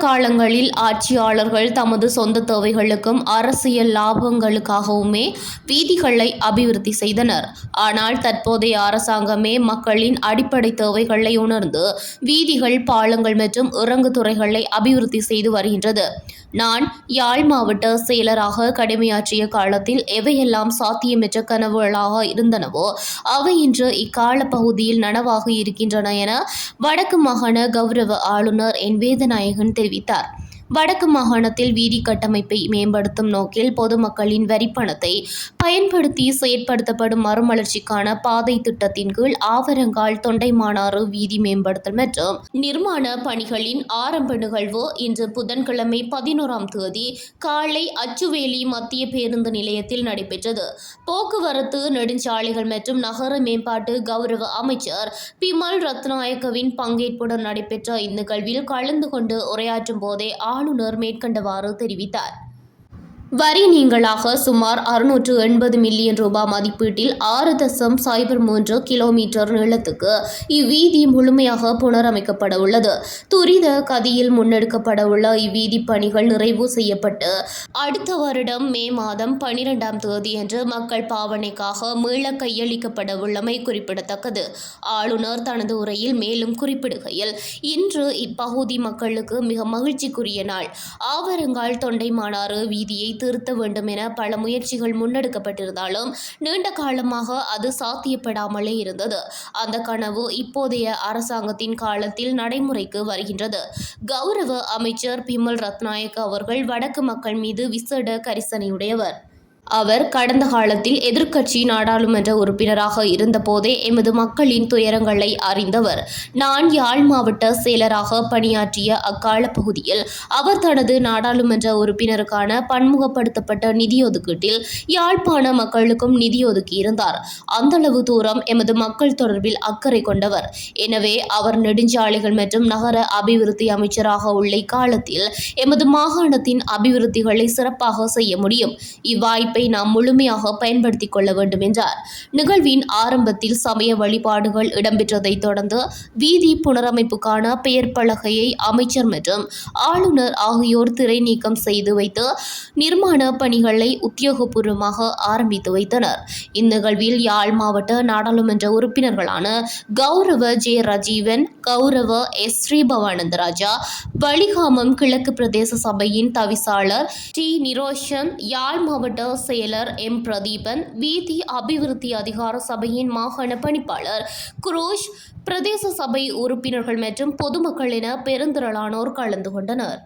காலங்களில் ஆட்சியாளர்கள் தமது சொந்த தேவைகளுக்கும் அரசியல் லாபங்களுக்காகவுமே வீதிகளை அபிவிருத்தி செய்தனர். ஆனால் தற்போதைய அரசாங்கமே மக்களின் அடிப்படை தேவைகளை உணர்ந்து வீதிகள், பாலங்கள் மற்றும் இறங்குதுறைகளை அபிவிருத்தி செய்து வருகின்றது. நான் யாழ் மாவட்ட செயலராக கடமையாற்றிய காலத்தில் எவையெல்லாம் சாத்தியமற்ற கனவுகளாக இருந்தனவோ அவை இன்று இக்கால பகுதியில் நனவாக இருக்கின்றன என வடக்கு மாகாண கௌரவ ஆளுநர் என் வேதநாயகன் தெரிவித்தார். வடக்கு மாகாணத்தில் வீதி கட்டமைப்பை மேம்படுத்தும் நோக்கில் பொதுமக்களின் வரிப்பணத்தை பயன்படுத்தி செயற்படுத்தப்படும் மறுமலர்ச்சிக்கான பாதை திட்டத்தின் கீழ் ஆவரங்கால் தொண்டைமானாறு வீதி மேம்படுத்தல் மற்றும் நிர்மாண பணிகளின் ஆரம்ப நிகழ்வு இன்று புதன்கிழமை 11ஆம் தேதி காலை அச்சுவேலி மத்திய பேருந்து நிலையத்தில் நடைபெற்றது. போக்குவரத்து, நெடுஞ்சாலைகள் மற்றும் நகர மேம்பாட்டு கௌரவ அமைச்சர் பிமல் ரத்நாயக்கவின் பங்கேற்புடன் நடைபெற்ற இந்நிகழ்வில் கலந்து கொண்டு உரையாற்றும் போதே ஆளுநர் மேற்கண்டவாறு தெரிவித்தார். வரி நீங்கலாக சுமார் 680 மில்லியன் ரூபாய் மதிப்பீட்டில் 6.03 கிலோமீட்டர் நீளத்துக்கு இவ்வீதி முழுமையாக புனரமைக்கப்பட உள்ளது. துரித கதியில் முன்னெடுக்கப்பட உள்ள இவ்வீதி பணிகள் நிறைவு செய்யப்பட்டு அடுத்த வருடம் மே மாதம் 12ஆம் தேதியன்று மக்கள் பாவனைக்காக மீள கையளிக்கப்பட உள்ளமை குறிப்பிடத்தக்கது. ஆளுநர் தனது உரையில் மேலும் குறிப்பிடுகையில், இன்று இப்பகுதி மக்களுக்கு மிக மகிழ்ச்சிக்குரிய நாள். ஆவரங்கால் தொண்டைமானாறு வீதியை திருத்த வேண்டும் என பல முயற்சிகள் முன்னெடுக்கப்பட்டிருந்தாலும் நீண்ட காலமாக அது சாத்தியப்படாமலே இருந்தது. அந்த கனவு இப்போதைய அரசாங்கத்தின் காலத்தில் நடைமுறைக்கு வருகின்றது. கௌரவ அமைச்சர் பிமல் ரத்நாயக்க அவர்கள் வடக்கு மக்கள் மீது விசேட கரிசனையுடையவர். அவர் கடந்த காலத்தில் எதிர்க்கட்சி நாடாளுமன்ற உறுப்பினராக இருந்தபோதே எமது மக்களின் துயரங்களை அறிந்தவர். நான் யாழ் மாவட்ட செயலராக பணியாற்றிய அக்கால பகுதியில் அவர் தனது நாடாளுமன்ற உறுப்பினருக்கான பன்முகப்படுத்தப்பட்ட நிதியொதுக்கீட்டில் யாழ்ப்பாண மக்களுக்கும் நிதியொதுக்கியிருந்தார். அந்தளவு தூரம் எமது மக்கள் தொடர்பில் அக்கறை கொண்டவர். எனவே அவர் நெடுஞ்சாலைகள் மற்றும் நகர அபிவிருத்தி அமைச்சராக உள்ள இக்காலத்தில் எமது மாகாணத்தின் அபிவிருத்திகளை சிறப்பாக செய்ய முடியும். இவ்வாய்ப்பை நாம் முழுமையாக பயன்படுத்திக் கொள்ள வேண்டும் என்றார். நிகழ்வின் ஆரம்பத்தில் சமய வழிபாடுகள் இடம்பெற்றதை தொடர்ந்து வீதி புனரமைப்புக்கான பெயர் பலகையை அமைச்சர் மற்றும் ஆளுநர் ஆகியோர் திரை நீக்கம் செய்து வைத்து நிர்மாண பணிகளை உத்தியோகபூர்வமாக ஆரம்பித்து வைத்தனர். இந்நிகழ்வில் யாழ் மாவட்ட நாடாளுமன்ற உறுப்பினர்களான கௌரவ ஜே ரஜீவன், கௌரவ எஸ் ஸ்ரீபவானந்தராஜா, வலிகாமம் கிழக்கு பிரதேச சபையின் தவிசாளர் டி நிரோஷன், யாழ் மாவட்ட செயலர் எம் பிரதீபன், வீதி அபிவிருத்தி அதிகார சபையின் மாகாண பணிப்பாளர் குரோஷ், பிரதேச சபை உறுப்பினர்கள் மற்றும் பொதுமக்கள் என பெருந்திரளானோர் கலந்து கொண்டனர்.